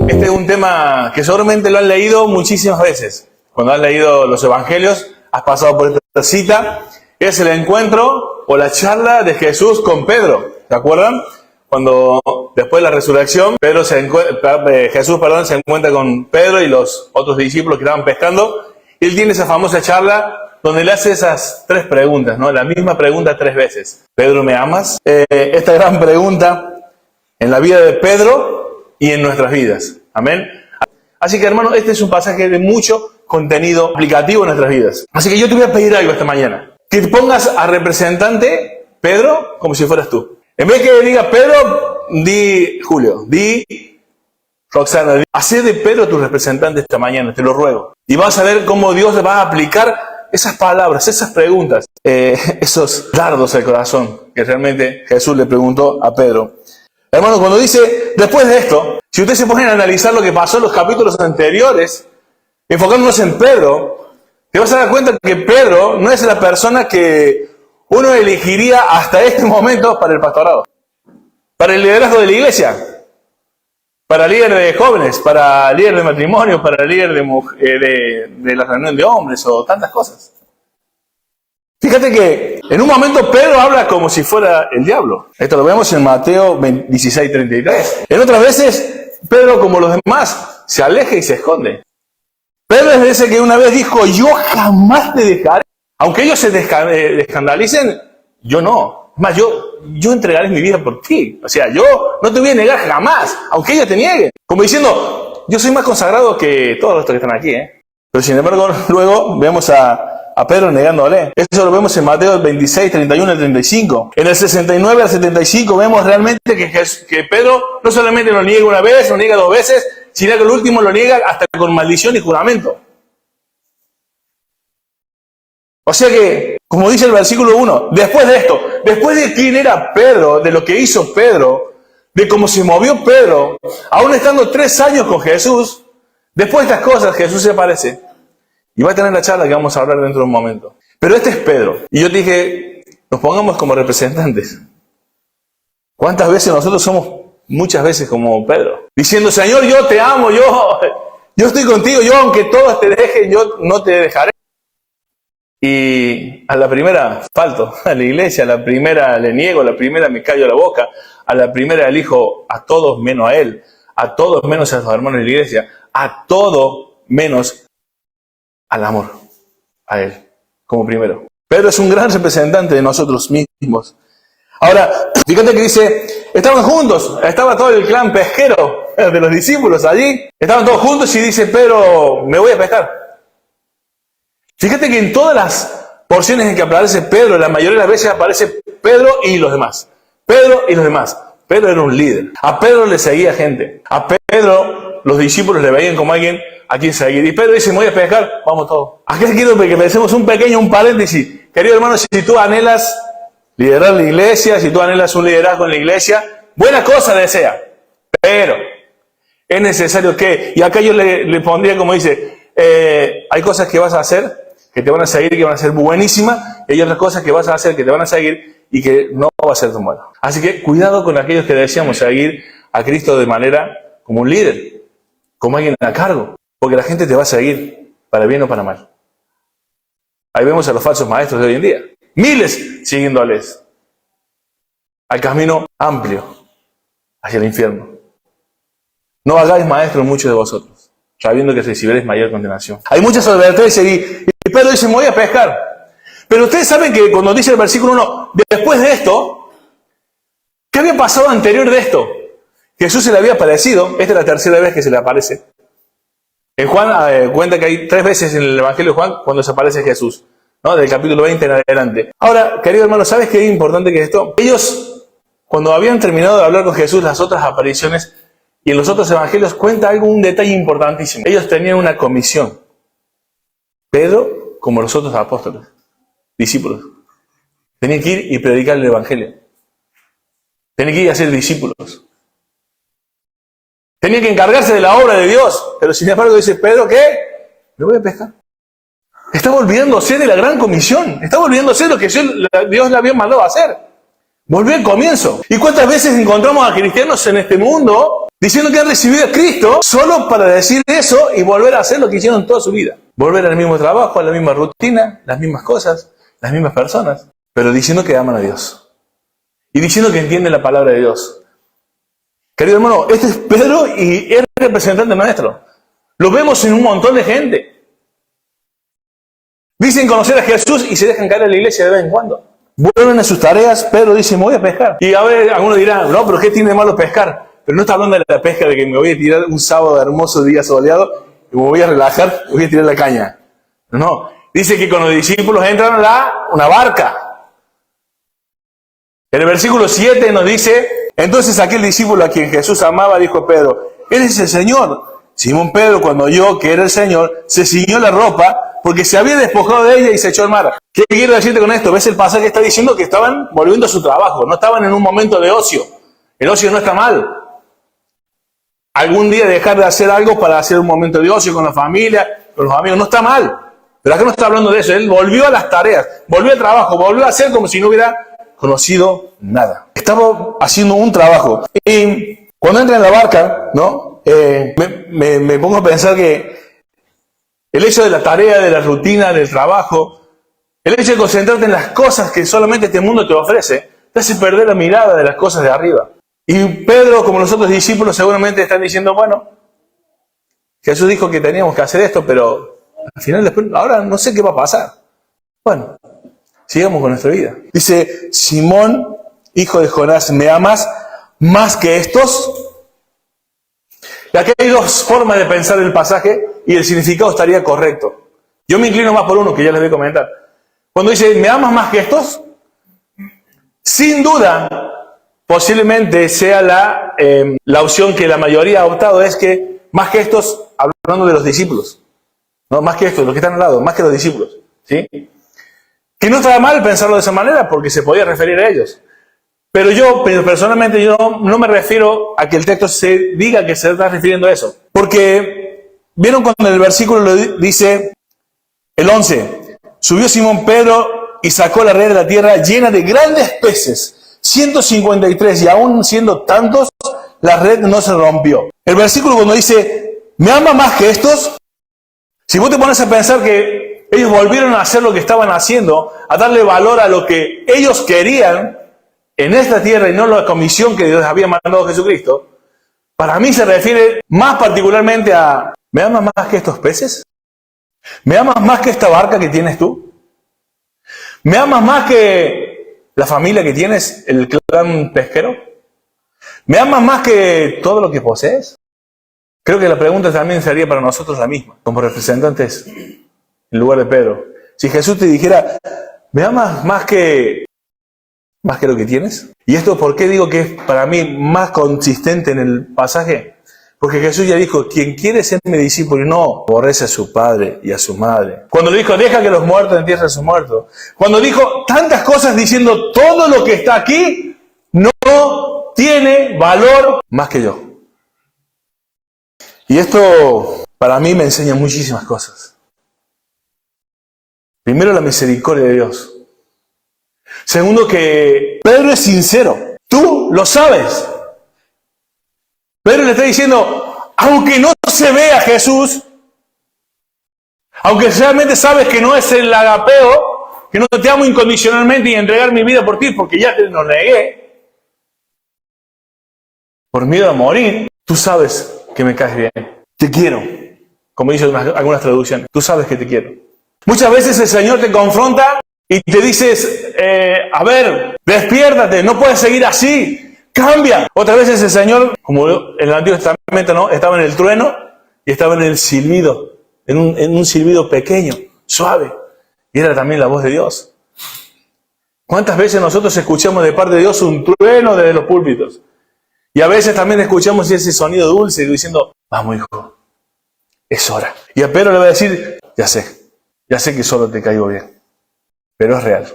Este es un tema que seguramente lo han leído muchísimas veces. Cuando has leído los evangelios, has pasado por esta cita. Es el encuentro o la charla de Jesús con Pedro. ¿Se acuerdan? Cuando después de la resurrección, Jesús se encuentra con Pedro y los otros discípulos que estaban pescando. Y él tiene esa famosa charla donde le hace esas tres preguntas, ¿no? La misma pregunta 3 veces. ¿Pedro, me amas? Esta gran pregunta en la vida de Pedro y en nuestras vidas. Amén. Así que, hermano, este es un pasaje de mucho contenido aplicativo en nuestras vidas. Así que yo te voy a pedir algo esta mañana. Que te pongas a representante Pedro como si fueras tú. En vez que diga Pedro, di Julio, di Roxana. Hacé de Pedro tu representante esta mañana, te lo ruego. Y vas a ver cómo Dios le va a aplicar esas palabras, esas preguntas, esos dardos al corazón que realmente Jesús le preguntó a Pedro. Hermano, cuando dice, después de esto, si ustedes se ponen a analizar lo que pasó en los capítulos anteriores, enfocándonos en Pedro, te vas a dar cuenta que Pedro no es la persona que uno elegiría hasta este momento para el pastorado, para el liderazgo de la iglesia, para líder de jóvenes, para líder de matrimonio, para líder de la reunión de hombres o tantas cosas. Fíjate que en un momento Pedro habla como si fuera el diablo. Esto lo vemos en Mateo 16:33. En otras veces, Pedro, como los demás, se aleja y se esconde. Pedro es ese que una vez dijo, yo jamás te dejaré. Aunque ellos se escandalicen, yo no. Es más, yo entregaré mi vida por ti. O sea, yo no te voy a negar jamás, aunque ellos te nieguen. Como diciendo, yo soy más consagrado que todos los que están aquí. Pero sin embargo, luego vemos a Pedro negándole. Eso lo vemos en Mateo 26, 31 al 35. En el 69 al 75 vemos realmente que Pedro no solamente lo niega una vez, lo niega 2 veces, sino que el último lo niega hasta con maldición y juramento. O sea que, como dice el versículo 1, después de esto, después de quién era Pedro, de lo que hizo Pedro, de cómo se movió Pedro, aún estando 3 años con Jesús, después de estas cosas Jesús se aparece y va a tener la charla que vamos a hablar dentro de un momento. Pero este es Pedro. Y yo te dije, nos pongamos como representantes. ¿Cuántas veces nosotros somos muchas veces como Pedro? Diciendo, Señor, yo te amo, yo estoy contigo, yo aunque todos te dejen, yo no te dejaré. Y a la primera falto a la iglesia, a la primera le niego, a la primera me callo la boca, a la primera elijo a todos menos a él, a todos menos a los hermanos de la iglesia, a todo menos al amor, a él, como primero. Pedro es un gran representante de nosotros mismos. Ahora, fíjate que dice, estaban juntos, estaba todo el clan pesquero de los discípulos allí, estaban todos juntos y dice Pedro, me voy a pescar. Fíjate que en todas las porciones en que aparece Pedro, la mayoría de las veces aparece Pedro y los demás. Pedro y los demás. Pedro era un líder. A Pedro le seguía gente. A Pedro los discípulos le veían como alguien a quien seguir. Y Pedro dice, me voy a pescar, vamos todos. Aquí quiero que pensemos un paréntesis. Querido hermano, si tú anhelas liderar la iglesia, si tú anhelas un liderazgo en la iglesia, buena cosa desea. Pero es necesario que, y acá yo le pondría como dice, hay cosas que vas a hacer que te van a seguir y que van a ser buenísimas, y hay otras cosas que vas a hacer que te van a seguir y que no va a ser tan bueno. Así que cuidado con aquellos que deseamos seguir a Cristo de manera como un líder, como alguien a cargo, porque la gente te va a seguir, para bien o para mal. Ahí vemos a los falsos maestros de hoy en día, miles siguiéndoles al camino amplio hacia el infierno. No hagáis maestros muchos de vosotros, sabiendo que recibiréis mayor condenación. Hay muchas advertencias y Pedro dice, me voy a pescar. Pero ustedes saben que cuando dice el versículo 1, después de esto, ¿qué había pasado anterior de esto? Jesús se le había aparecido, esta es la tercera vez que se le aparece. En Juan cuenta que hay 3 veces en el Evangelio de Juan cuando se aparece Jesús, ¿no? Del capítulo 20 en adelante. Ahora, querido hermano, ¿sabes qué es importante que esto? Ellos, cuando habían terminado de hablar con Jesús, las otras apariciones, y en los otros evangelios cuenta un detalle importantísimo. Ellos tenían una comisión. Pedro, como los otros apóstoles, discípulos, tenían que ir y predicar el evangelio. Tenían que ir a ser discípulos. Tenían que encargarse de la obra de Dios. Pero sin embargo dice Pedro, ¿qué? Me voy a pescar. Estaba olvidándose de la gran comisión. Estaba olvidándose de lo que Dios le había mandado a hacer. Volvió al comienzo. ¿Y cuántas veces encontramos a cristianos en este mundo diciendo que han recibido a Cristo solo para decir eso y volver a hacer lo que hicieron toda su vida? Volver al mismo trabajo, a la misma rutina, las mismas cosas, las mismas personas, pero diciendo que aman a Dios. Y diciendo que entienden la palabra de Dios. Querido hermano, este es Pedro y es representante nuestro. Lo vemos en un montón de gente. Dicen conocer a Jesús y se dejan caer a la iglesia de vez en cuando. Vuelven a sus tareas, Pedro dice, me voy a pescar. Y a ver, algunos dirán, no, pero ¿qué tiene de malo pescar? Pero no está hablando de la pesca, de que me voy a tirar un sábado hermoso día soleado y me voy a relajar y voy a tirar la caña. No, dice que con los discípulos entran a una barca. En el versículo 7 nos dice, entonces aquel discípulo a quien Jesús amaba dijo a Pedro, ¿eres el Señor? Simón Pedro, cuando oyó que era el Señor, se ciñó la ropa porque se había despojado de ella y se echó al mar. ¿Qué quiero decirte con esto? ¿Ves el pasaje que está diciendo que estaban volviendo a su trabajo? No estaban en un momento de ocio. El ocio no está mal. Algún día dejar de hacer algo para hacer un momento de ocio con la familia, con los amigos, no está mal. Pero acá no está hablando de eso. Él volvió a las tareas, volvió al trabajo, volvió a hacer como si no hubiera conocido nada. Estaba haciendo un trabajo. Y cuando entra en la barca, ¿no? Me pongo a pensar que el hecho de la tarea, de la rutina, del trabajo, el hecho de concentrarte en las cosas que solamente este mundo te ofrece, te hace perder la mirada de las cosas de arriba. Y Pedro, como los otros discípulos, seguramente están diciendo, bueno, Jesús dijo que teníamos que hacer esto, pero al final después, ahora no sé qué va a pasar. Bueno, sigamos con nuestra vida. Dice, Simón, hijo de Jonás, ¿me amas más que estos? Y aquí hay dos formas de pensar el pasaje y el significado estaría correcto. Yo me inclino más por uno que ya les voy a comentar. Cuando dice, ¿me amas más que estos? Sin duda, posiblemente sea la opción que la mayoría ha optado, es que más que estos, hablando de los discípulos. No, más que estos, los que están al lado, más que los discípulos. ¿Sí? Que no estaba mal pensarlo de esa manera porque se podía referir a ellos. Pero yo, personalmente, yo no me refiero a que el texto se diga que se está refiriendo a eso. Porque, ¿vieron cuando en el versículo dice, el 11, subió Simón Pedro y sacó la red de la tierra llena de grandes peces, 153, y aún siendo tantos, la red no se rompió. El versículo cuando dice, ¿me ama más que estos? Si vos te pones a pensar que ellos volvieron a hacer lo que estaban haciendo, a darle valor a lo que ellos querían, en esta tierra y no la comisión que Dios había mandado a Jesucristo, para mí se refiere más particularmente a, ¿me amas más que estos peces? ¿Me amas más que esta barca que tienes tú? ¿Me amas más que la familia que tienes, el clan pesquero? ¿Me amas más que todo lo que posees? Creo que la pregunta también sería para nosotros la misma, como representantes en lugar de Pedro. Si Jesús te dijera, ¿me amas más que lo que tienes? ¿Y esto por qué digo que es para mí más consistente en el pasaje? Porque Jesús ya dijo, quien quiere ser mi discípulo y no aborrece a su padre y a su madre. Cuando le dijo, deja que los muertos entierren a sus muertos. Cuando dijo tantas cosas diciendo, todo lo que está aquí no tiene valor más que yo. Y esto para mí me enseña muchísimas cosas. Primero, la misericordia de Dios. Segundo, que Pedro es sincero. Tú lo sabes. Pedro le está diciendo, aunque no se vea Jesús, aunque realmente sabes que no es el agapeo, que no te amo incondicionalmente y entregar mi vida por ti, porque ya te lo negué, por miedo a morir, tú sabes que me caes bien. Te quiero. Como dicen algunas traducciones, tú sabes que te quiero. Muchas veces el Señor te confronta y te dices, a ver, despiértate, no puedes seguir así, cambia. Otras veces el Señor, como en el Antiguo Testamento, ¿no? Estaba en el trueno y estaba en el silbido, en un silbido pequeño, suave. Y era también la voz de Dios. ¿Cuántas veces nosotros escuchamos de parte de Dios un trueno desde los púlpitos? Y a veces también escuchamos ese sonido dulce diciendo, vamos hijo, es hora. Y a Pedro le va a decir, ya sé que solo te caigo bien. Pero es real.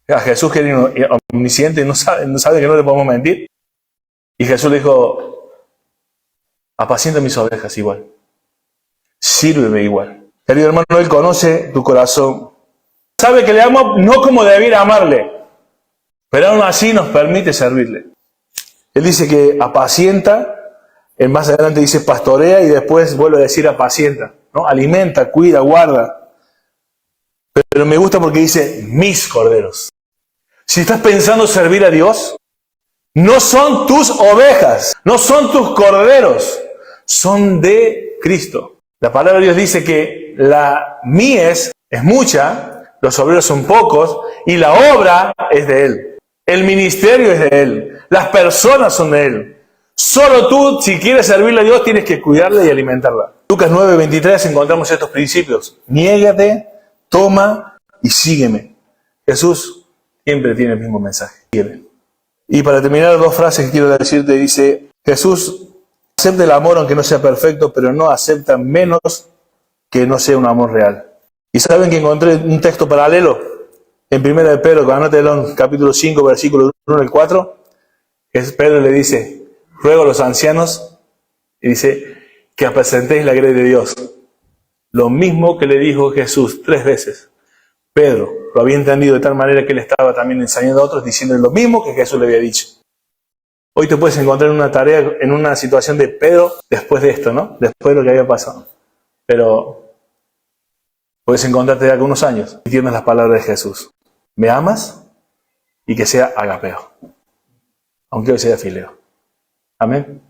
A Jesús, que es omnisciente, no sabe que no le podemos mentir. Y Jesús le dijo, apacienta mis ovejas igual. sírveme igual. Querido hermano, Él conoce tu corazón. Sabe que le amo no como debiera amarle, pero aún así nos permite servirle. Él dice que apacienta, más adelante dice pastorea y después vuelve a decir apacienta, ¿no? Alimenta, cuida, guarda. Pero me gusta porque dice mis corderos. Si estás pensando servir a Dios, no son tus ovejas, no son tus corderos, son de Cristo. La palabra de Dios dice que la mies es mucha, los obreros son pocos y la obra es de Él. El ministerio es de Él, las personas son de Él. Solo tú, si quieres servirle a Dios, tienes que cuidarla y alimentarla. Lucas 9:23 encontramos estos principios. Niégate, toma y sígueme. Jesús siempre tiene el mismo mensaje. Sígueme. Y para terminar, dos frases que quiero decirte. Dice, Jesús acepta el amor aunque no sea perfecto, pero no acepta menos que no sea un amor real. Y saben que encontré un texto paralelo en 1 de Pedro, anótelo en capítulo 5, versículos 1 al 4. Pedro le dice, ruego a los ancianos, y dice, que apacentéis la grey de Dios. Lo mismo que le dijo Jesús 3 veces. Pedro lo había entendido de tal manera que él estaba también enseñando a otros, diciendo lo mismo que Jesús le había dicho. Hoy te puedes encontrar en una tarea, en una situación de Pedro después de esto, ¿no? Después de lo que había pasado. Pero puedes encontrarte de algunos años y tienes las palabras de Jesús. ¿Me amas? Y que sea agapeo. Aunque hoy sea fileo. Amén.